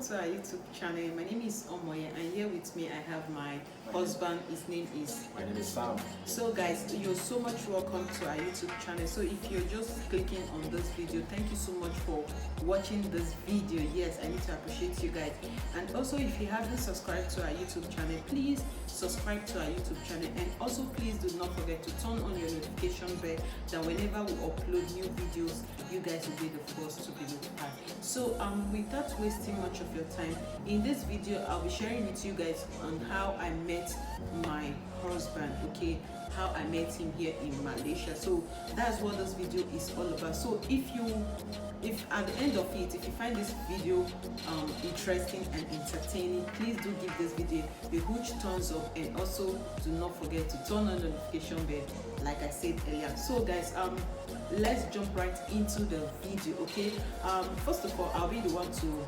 to our YouTube channel. My name is Omon, and here with me I have my husband. His name is Sam. So guys, you're so much welcome to our YouTube channel. So if you're just clicking on this video, thank you so much for watching this video. Yes, I need to appreciate you guys. And also, if you haven't subscribed to our YouTube channel, please subscribe to our YouTube channel, and also please do not forget to turn on your notification bell, that whenever we upload new videos, you guys will be the first to be notified. So without wasting much of your time, in this video I'll be sharing with you guys on how I met my husband, okay, how I met him here in Malaysia. So that's what this video is all about. So if at the end of it, if you find this video interesting and entertaining, please do give this video a huge thumbs up, and also do not forget to turn on the notification bell like I said earlier. So guys, let's jump right into the video, okay. First of all, I'll be the one to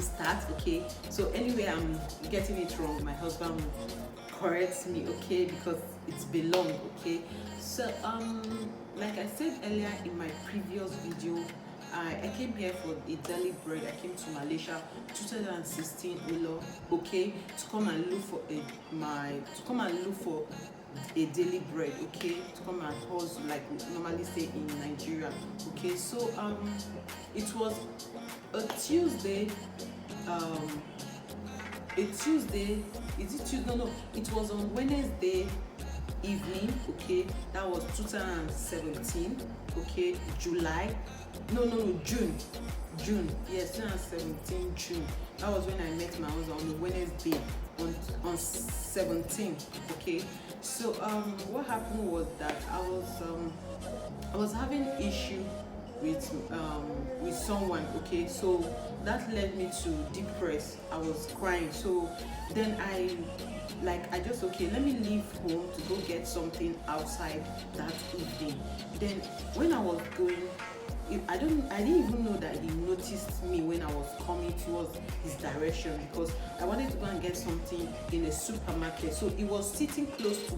start, okay. So anyway, I'm getting it wrong, my husband will correct me, okay, because it's belong, okay. So like I said earlier in my previous video, I came here for a daily bread. I came to Malaysia 2016, okay, to come and look for a daily bread, okay, to come and hustle like we normally say in Nigeria, okay. So it was a Tuesday. Is it Tuesday? No, it was on Wednesday evening, okay. That was 2017, okay, June, yes, 2017 June. That was when I met my husband on the Wednesday on 17th, okay. So what happened was that I was having issue with someone, okay. So that led me to depress. I was crying. So then I just, okay, let me leave home to go get something outside that evening. Then when I was going, I didn't even know that he noticed me when I was coming towards his direction, because I wanted to go and get something in a supermarket. So he was sitting close to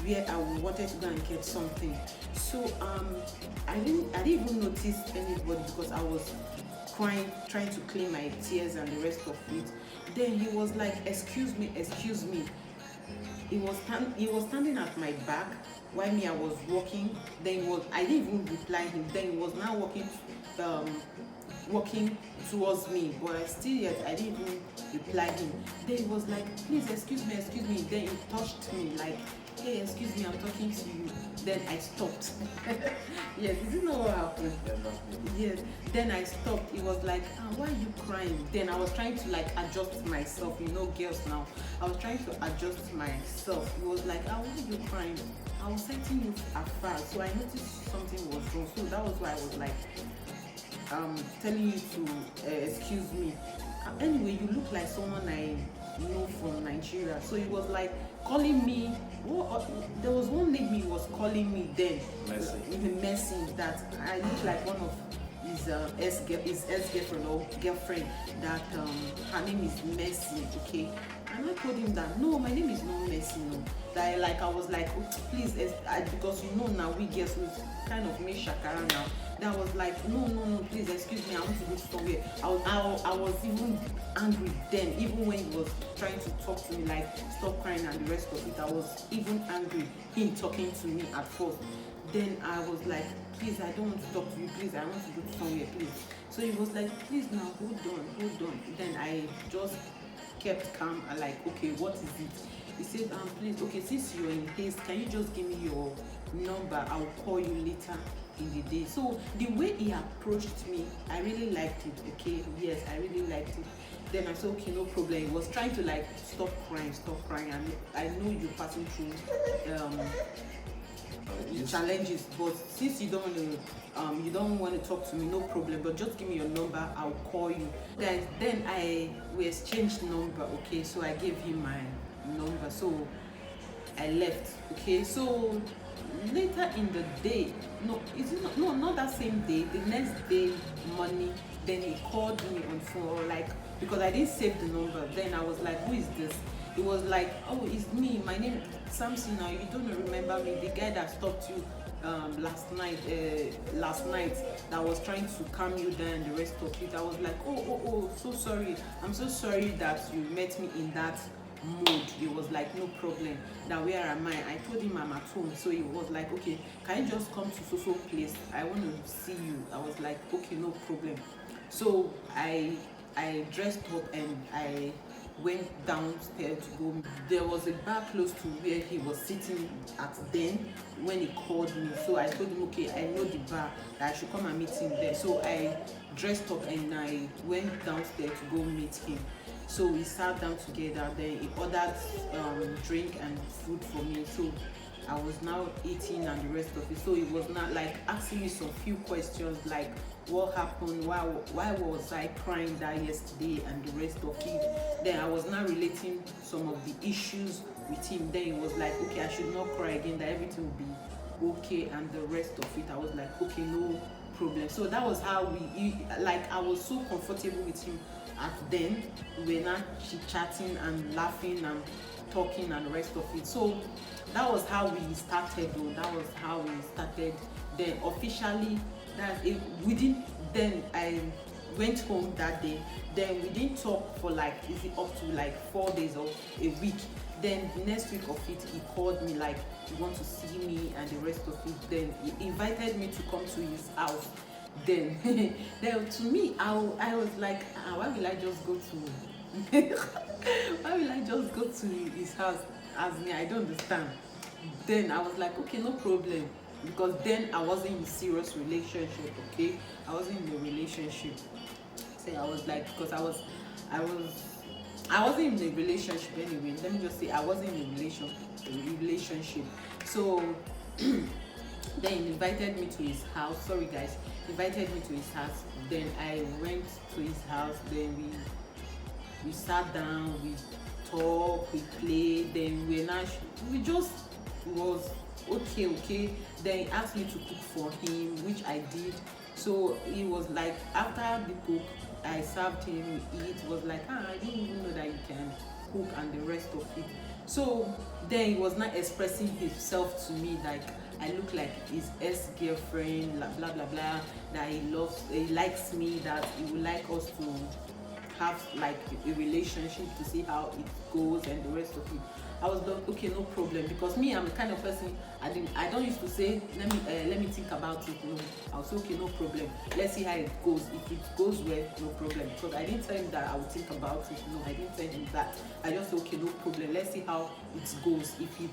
where I wanted to go and get something. So I didn't even notice anybody, because I was crying, trying to clean my tears and the rest of it. Then he was like, excuse me. He was standing at my back while me I was walking. Then I didn't even reply him. Then he was now walking towards me, but I didn't even reply him. Then he was like, please excuse me. Then he touched me like, hey, excuse me, I'm talking to you. Then I stopped. Yes, did you know what happened? Yes. Then I stopped. He was like, why are you crying? Then I was trying to like adjust myself. You know, girls now. I was trying to adjust myself. He was like, why are you crying? I was setting you afar. So I noticed something was wrong. So that was why I was like, telling you to excuse me. Anyway, you look like someone I know from Nigeria. So he was like calling me. There was one name he was calling me then, Messi, that I look like one of his ex-girlfriend or girlfriend, that her name is Messi, okay. And I told him that no, my name is not Messi, no. That I was like, oh, please, because you know now we girls kind of make shakara now. That was like, no, please excuse me, I want to go somewhere. I was even angry then, even when he was trying to talk to me like stop crying and the rest of it. I was even angry him talking to me at first. Then I was like, please, I don't want to talk to you, please, I want to go somewhere, please. So he was like, please now, hold on. Then I just kept calm and like, okay, what is it? He said, please, okay, since you're in haste, can you just give me your number? I'll call you later in the day. So the way he approached me, I really liked it, okay. Yes, I really liked it. Then I said, okay, no problem. He was trying to like stop crying, and I know you're passing through challenges, but since you don't want to talk to me, no problem, but just give me your number, I'll call you. Then we exchanged number, okay. So I gave him my number, so I left, okay. So later in the day, not that same day, the next day morning, then he called me on phone, like, because I didn't save the number. Then I was like, who is this? He was like, oh, it's me, my name is Samson. Now you don't remember me, the guy that stopped you last night that was trying to calm you down and the rest of it. I was like, oh, so sorry. I'm so sorry that you met me in that mood. He was like, no problem. That where am I told him I'm at home. So he was like, okay, can you just come to so place? I want to see you. I was like, okay, no problem. So I dressed up and I went downstairs to go. There was a bar close to where he was sitting at then when he called me. So I told him, okay, I know the bar, that I should come and meet him there. So I dressed up and I went downstairs to go meet him. So we sat down together. Then he ordered drink and food for me. So I was now eating and the rest of it. So it was not like asking me some few questions like what happened, why was I crying that yesterday and the rest of it. Then I was now relating some of the issues with him. Then he was like, okay, I should not cry again, that everything will be okay and the rest of it. I was like, okay, no problem. So that was how I was so comfortable with him at then. We were not chit-chatting and laughing and talking and the rest of it. So that was how we started though. That was how we started. Then officially, then I went home that day. Then we didn't talk for like, is it up to like 4 days or a week. Then the next week of it, he called me like, he want to see me and the rest of it. Then he invited me to come to his house. Then to me, I was like, why will I just go to why will I just go to his house? As me, I don't understand. Then I was like, okay, no problem, because then I wasn't in a serious relationship. Okay, I wasn't in a relationship. So I was like, because I wasn't in a relationship anyway. Let me just say I wasn't in a relationship. So then he invited me to his house. Sorry guys, invited me to his house. Then I went to his house. Then we sat down, we talked, we played. Then we just was okay. Then he asked me to cook for him, which I did. So he was like, after the cook, I served him, he eat. Was like, I didn't even know that you can cook and the rest of it. So then he was not expressing himself to me like I look like his ex-girlfriend, blah blah blah, that he likes me, that he would like us to have like a relationship to see how it goes and the rest of it. I was like, okay, no problem, because me, I'm the kind of person I don't used to say let me think about it. No, I was okay, no problem. Let's see how it goes. If it goes well, no problem. Because I didn't tell him that I would think about it. No, I didn't tell him that. I just said, okay, no problem. Let's see how it goes. If it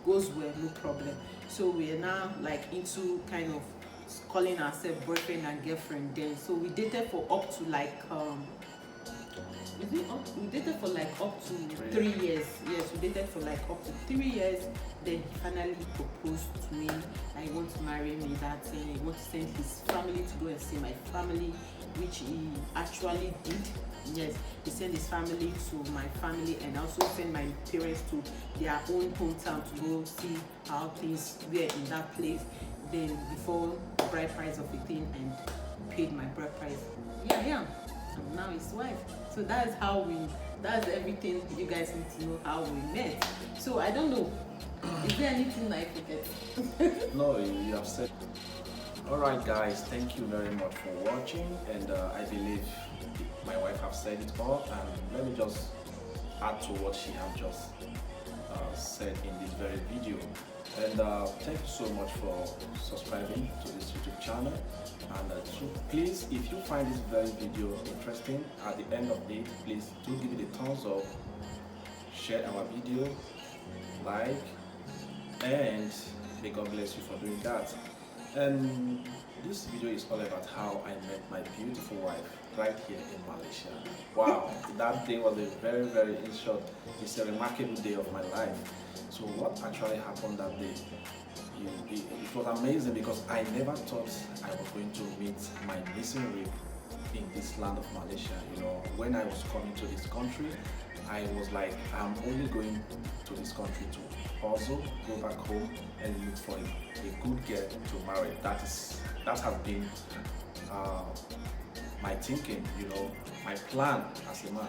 goes well, no problem. So we are now like into kind of calling ourselves boyfriend and girlfriend. Then so we dated for up to like we dated for like up to 3 years. Yes, we dated for like up to 3 years. Then he finally proposed to me. I want to marry me. That he want to send his family to go and see my family, which he actually did. Yes, he sent his family to my family and also sent my parents to their own hometown to go see how things were in that place. Then before bride price of a thing, and paid my bride price. Yeah. I'm now his wife. So that's everything you guys need to know how we met. So I don't know, is there anything I forget? No, you have said. Alright guys, thank you very much for watching, and I believe my wife have said it all, and let me just add to what she have just said in this very video. And thank you so much for subscribing to this YouTube channel. And so please, if you find this very video interesting, at the end of it, please do give it a thumbs up, share our video, like, and may God bless you for doing that. And this video is all about how I met my beautiful wife right here in Malaysia. Wow, that day was a very, very it's a remarkable day of my life. So what actually happened that day? It was amazing, because I never thought I was going to meet my missing rib in this land of Malaysia. You know, when I was coming to this country, I was like, I'm only going to this country to hustle, go back home and look for a good girl to marry. That has been my thinking, you know, my plan as a man.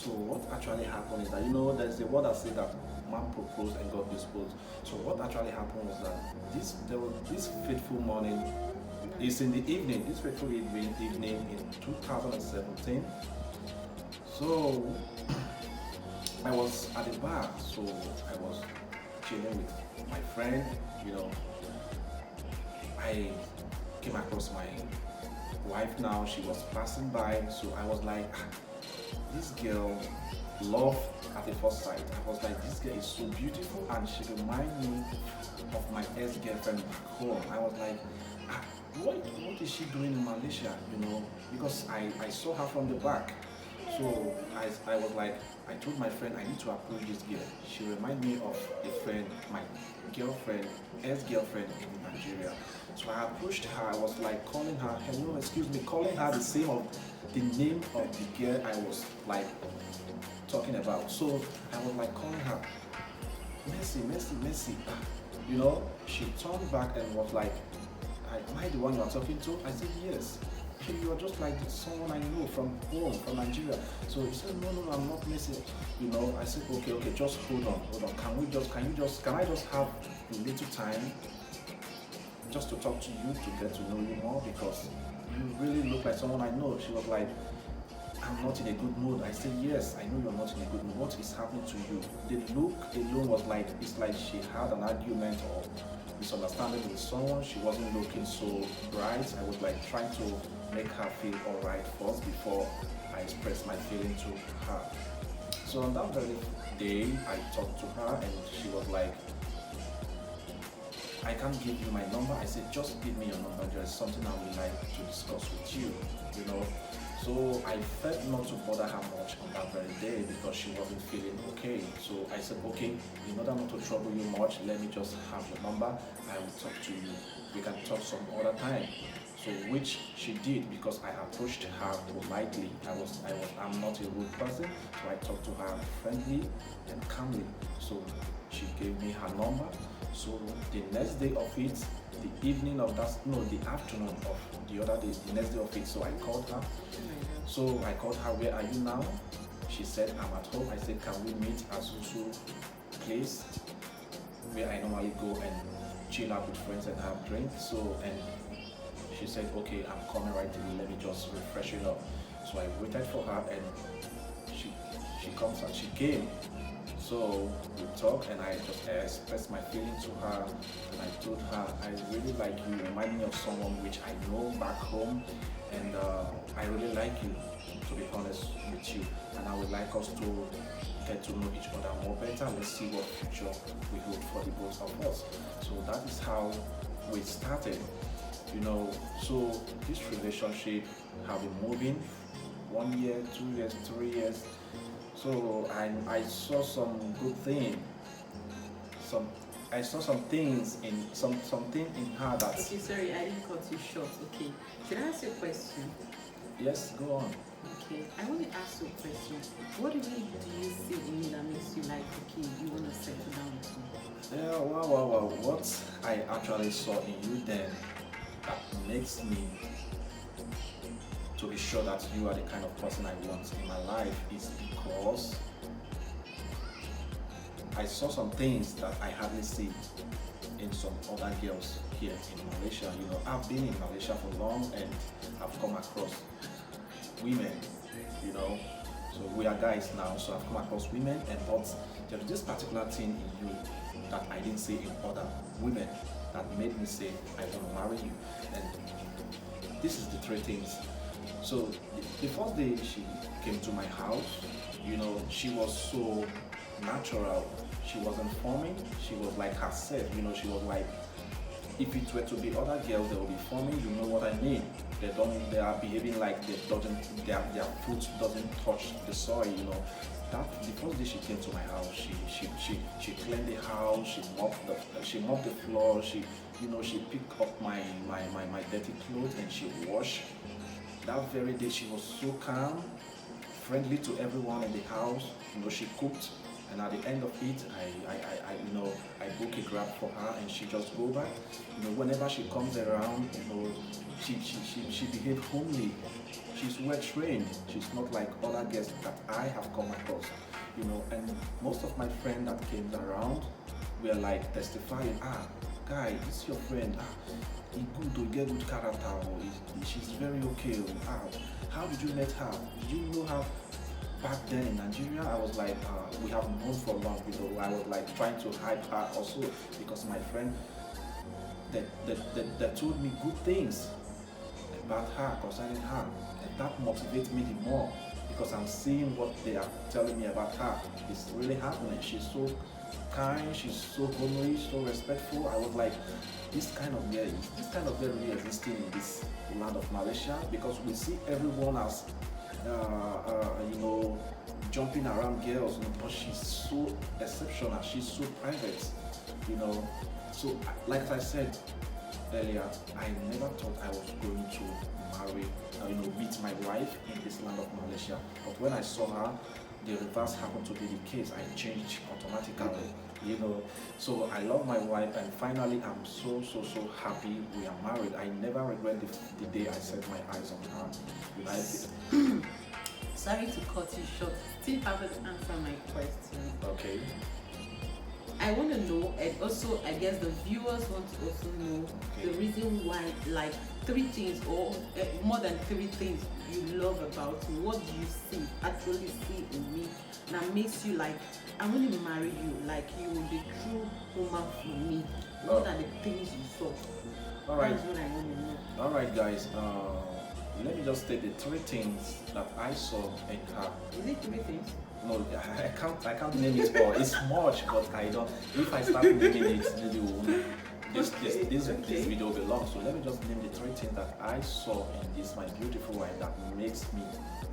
So what actually happened is that, there's a word that says that man proposed and God disposed. So what actually happened was that there was this fateful morning. It's in the evening. This fateful evening in 2017. So I was at the bar. So I was chilling with my friend. I came across my wife now. She was passing by. So I was like, this girl, love at the first sight. I was like, this girl is so beautiful and she reminds me of my ex-girlfriend back home. I was like, what is she doing in Malaysia? Because I saw her from the back. So I was like, I told my friend I need to approach this girl. She reminded me of a friend, my girlfriend, ex-girlfriend in Nigeria. So I approached her. I was like calling her, hello, excuse me, calling her the name of the girl I was like talking about. So I was like calling her, Mercy. She turned back and was like, am I the one you are talking to? I said, yes. You are just like someone I know from home, from Nigeria. So he said, no, I'm not Mercy. I said, okay, just hold on. Can I just have a little time just to talk to you, to get to know you more, because you really look like someone I know. She was like, I'm not in a good mood. I said, yes, I know you're not in a good mood. What is happening to you? The look alone was like, it's like she had an argument or misunderstanding with someone. She wasn't looking so bright. I was like trying to make her feel all right first before I expressed my feeling to her. So on that very day, I talked to her and she was like, I can't give you my number. I said, just give me your number. There's something I would like to discuss with you, So I felt not to bother her much on that very day because she wasn't feeling okay. So I said, okay, in order not to trouble you much, let me just have your number. I will talk to you. We can talk some other time. So which she did because I approached her politely. I'm not a rude person, so I talked to her friendly and calmly. So she gave me her number. So the next day of it, the afternoon of the other day, the next day of it, so I called her. So I called her, where are you now? She said, I'm at home. I said, can we meet at so place where I normally go and chill out with friends and have drinks? So, and she said, okay, I'm coming right away. Let me just refresh it up. So I waited for her and she comes and she came. So we talked and I just expressed my feeling to her and I told her, I really like you, remind me of someone which I know back home, and I really like you, to be honest with you, and I would like us to get to know each other more better. Let's see what future we hope for the both of us. So that is how we started, so this relationship have been moving 1 year, 2 years, 3 years. So I saw some good thing. I saw some things in something in her that. Okay, sorry, I didn't cut you short. Okay, should I ask you a question? Yes, go on. Okay, I want to ask you a question. What really do you see in me that makes you like, okay, you want to settle down with me? Yeah, wow. What I actually saw in you then that makes me to be sure that you are the kind of person I want in my life is because I saw some things that I hardly see in some other girls here in Malaysia. I've been in Malaysia for long and I've come across women, so we are guys now, so I've come across women, but there's this particular thing in you that I didn't see in other women that made me say, I want to marry you. And this is the three things. So the first day she came to my house, she was so natural. She wasn't forming. She was like herself. She was like, if it were to be other girls, they will be forming. You know what I mean? They are behaving like their foot doesn't touch the soil. That the first day she came to my house, she cleaned the house. She mopped the floor. She picked up my dirty clothes and she washed. That very day she was so calm, friendly to everyone in the house. She cooked And at the end of it, I book a grab for her, and she just go back. Whenever she comes around, she behaves homely. She's well trained. She's not like other guests that I have come across. And most of my friends that came around were like testifying, guy, this is your friend. He good, he get good character, she's very okay. How did you meet her? Did you know her back then in Nigeria? I was like, we have known for long. I was like trying to hype her also, because my friend that told me good things about her, concerning her, and that motivates me the more, because I'm seeing what they are telling me about her. It's really happening. She's so kind, she's so homely, so respectful. I was like, this kind of girl really existing in this land of Malaysia, because we see everyone as jumping around girls, but she's so exceptional, she's so private, So like I said earlier, I never thought I was going to marry, meet my wife in this land of Malaysia. But when I saw her, the reverse happened to be the case. I changed automatically, So I love my wife, and finally I'm so happy we are married. I never regret the day I set my eyes on her. Sorry to cut you short. Still haven't answered my question. Okay. I want to know, and also I guess the viewers want to also know the reason why, like 3 things or more than 3 things you love about me. What do you actually see in me that makes you like, I want to marry you, like you will be true woman for me, more than the things you saw. All right. That's what I want to know. All right, guys. Let me just state the 3 things that I saw in her. Is it 3 things? No, I can't name it all. It's much, but I don't. If I start naming it, this video will be long. So let me just name the 3 things that I saw in this my beautiful wife that makes me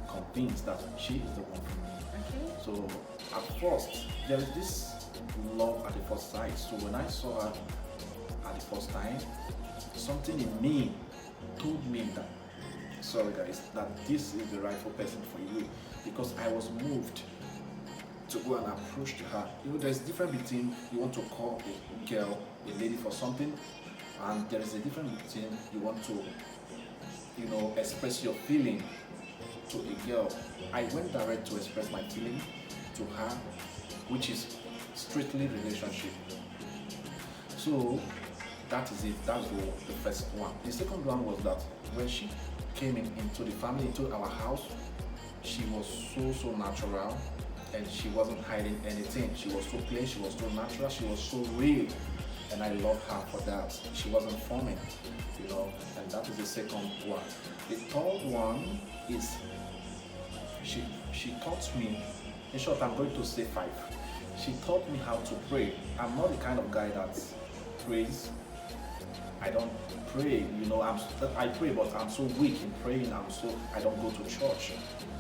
convinced that she is the one for me. Okay. So at first, there is this love at the first sight. So when I saw her at the first time, something in me told me that, sorry guys, that this is the rightful person for you, because I was moved to go and approach to her. There's a difference between you want to call a girl, a lady for something, and there is a difference between you want to, express your feeling to a girl. I went direct to express my feeling to her, which is strictly relationship. So that is it. That's the first one. The second one was that when she came into the family, into our house, she was so natural, and she wasn't hiding anything. She was so plain, she was so natural, she was so real, and I love her for that. She wasn't forming, and that is the second one. The third one is she taught me, in short, I'm going to say 5. She taught me how to pray. I'm not the kind of guy that prays. I don't pray, I pray, but I'm so weak in praying. I don't go to church,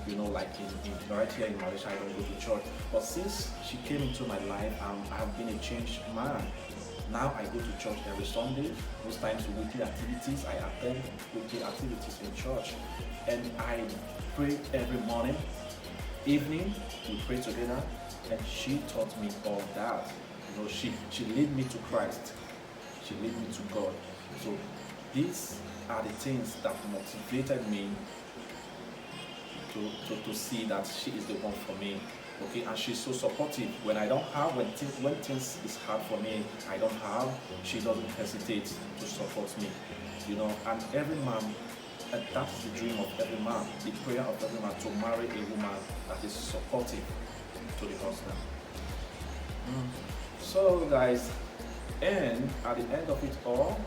like in right here in Malaysia, I don't go to church. But since she came into my life, I have been a changed man. Now I go to church every Sunday. Most times weekly activities, I attend weekly activities in church, and I pray every morning, evening. We pray together, and she taught me all that. She led me to Christ. She led me to God. So these are the things that motivated me to see that she is the one for me. Okay, and she's so supportive. When I don't have, when things is hard for me, I don't have, she doesn't hesitate to support me. And every man, and that's the dream of every man, the prayer of every man, to marry a woman that is supportive to the husband. So guys, and at the end of it all,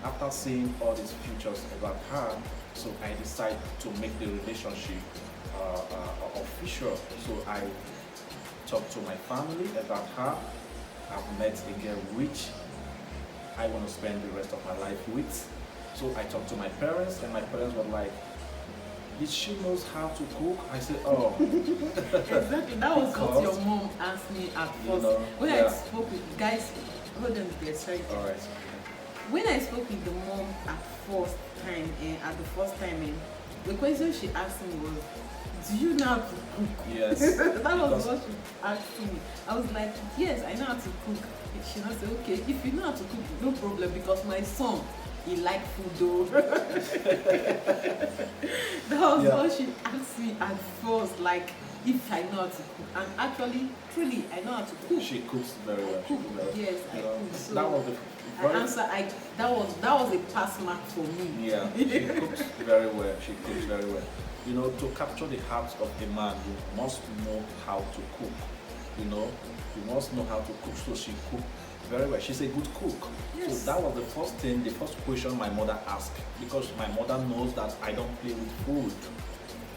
after seeing all these features about her, so I decided to make the relationship official. So I talked to my family about her. I've met a girl which I want to spend the rest of my life with. So I talked to my parents, and my parents were like, "Did she knows how to cook?" I said, "Oh." Exactly. That was what your mom asked me at first. When I spoke with guys, hold on, please. Sorry. All right. When I spoke with the mom at the first time, the question she asked me was, do you know how to cook? Yes. That was what she asked me. I was like, yes, I know how to cook. And she now said, okay, if you know how to cook, no problem, because my son, he like food though. That was what she asked me at first, like if I know how to cook. And actually, truly, I know how to cook. She cooks very well. Cook. Yes, I cook. So that was that was a pass mark for me. Yeah, she cooks very well. She cooks very well. You know, to capture the heart of a man, you must know how to cook. You know, you must know how to cook. So she cooked very well. She's a good cook. Yes. So that was the first thing, the first question my mother asked, because my mother knows that I don't play with food.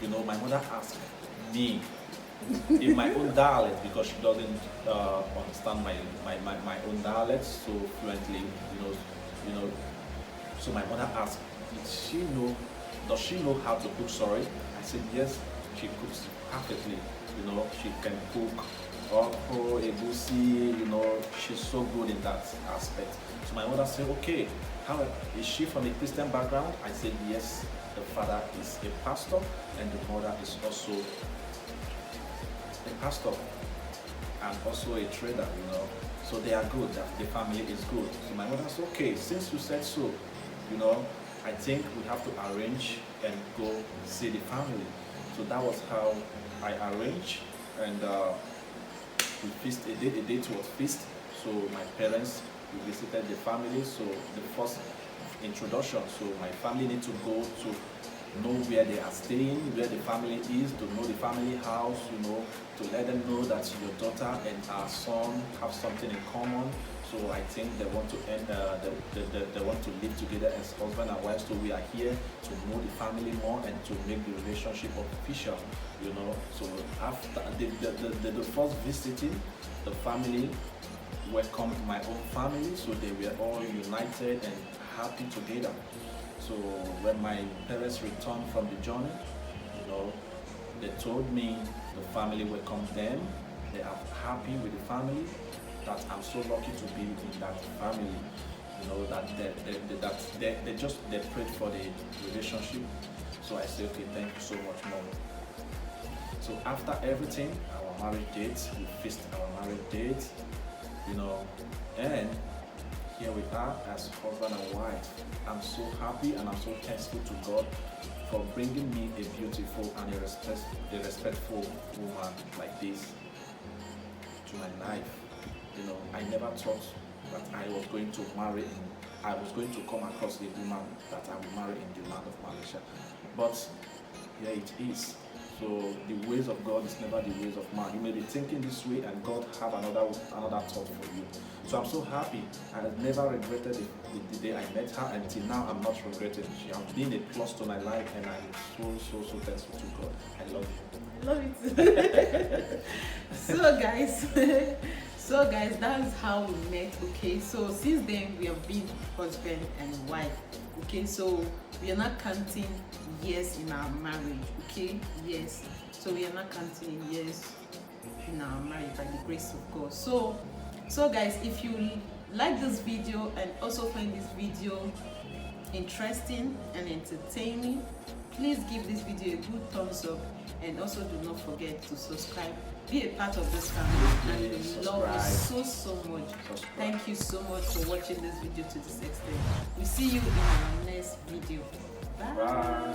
You know, my mother asked me in my own dialect, because she doesn't understand my own dialect so fluently. You know. So my mother asked, does she know how to cook? Sorry, I said yes. She cooks perfectly. You know, she can cook okra, egusi. You know, she's so good in that aspect. So my mother said, okay, how is she from a Christian background? I said yes. The father is a pastor, and the mother is also a pastor and also a trader, you know. So they are good, the family is good. So my mother said, okay, since you said so, you know, I think we have to arrange and go see the family. So that was how I arranged, and we fixed a date was fixed. So my parents, we visited the family. So the first introduction, so my family need to go to know where they are staying, where the family is, to know the family house, you know, to let them know that your daughter and our son have something in common. So I think they want to end, they want to live together as husband and wife. So we are here to know the family more and to make the relationship official, you know. So after the first visiting, the family welcomed my own family, so they were all united and happy together. So when my parents returned from the journey, you know, they told me the family welcomed them. They are happy with the family. That I'm so lucky to be in that family. You know, that they prayed for the relationship. So I said, okay, thank you so much, Mom. So after everything, our marriage date, we fixed our marriage date, you know, and here we are as husband and wife. I'm so happy and I'm so thankful to God for bringing me a beautiful and a respectful woman like this to my life. You know, I never thought that I was going to come across a woman that I would marry in the land of Malaysia. But here it is. So the ways of God is never the ways of man. You may be thinking this way and God have another thought for you. So I'm so happy. I have never regretted the day I met her. Until now, I'm not regretting. She has been a plus to my life, and I'm so thankful to God. I love you. I love it. So guys, that's how we met. Okay, so since then we have been husband and wife. Okay, so we are not counting years in our marriage. Okay, yes, so we are not counting years in our marriage by the grace of God. So guys, if you like this video and also find this video interesting and entertaining, please give this video a good thumbs up, and also do not forget to subscribe. Be a part of this family, and we love you so much. Thank you so much for watching this video to this extent. We see you in our next video. Bye.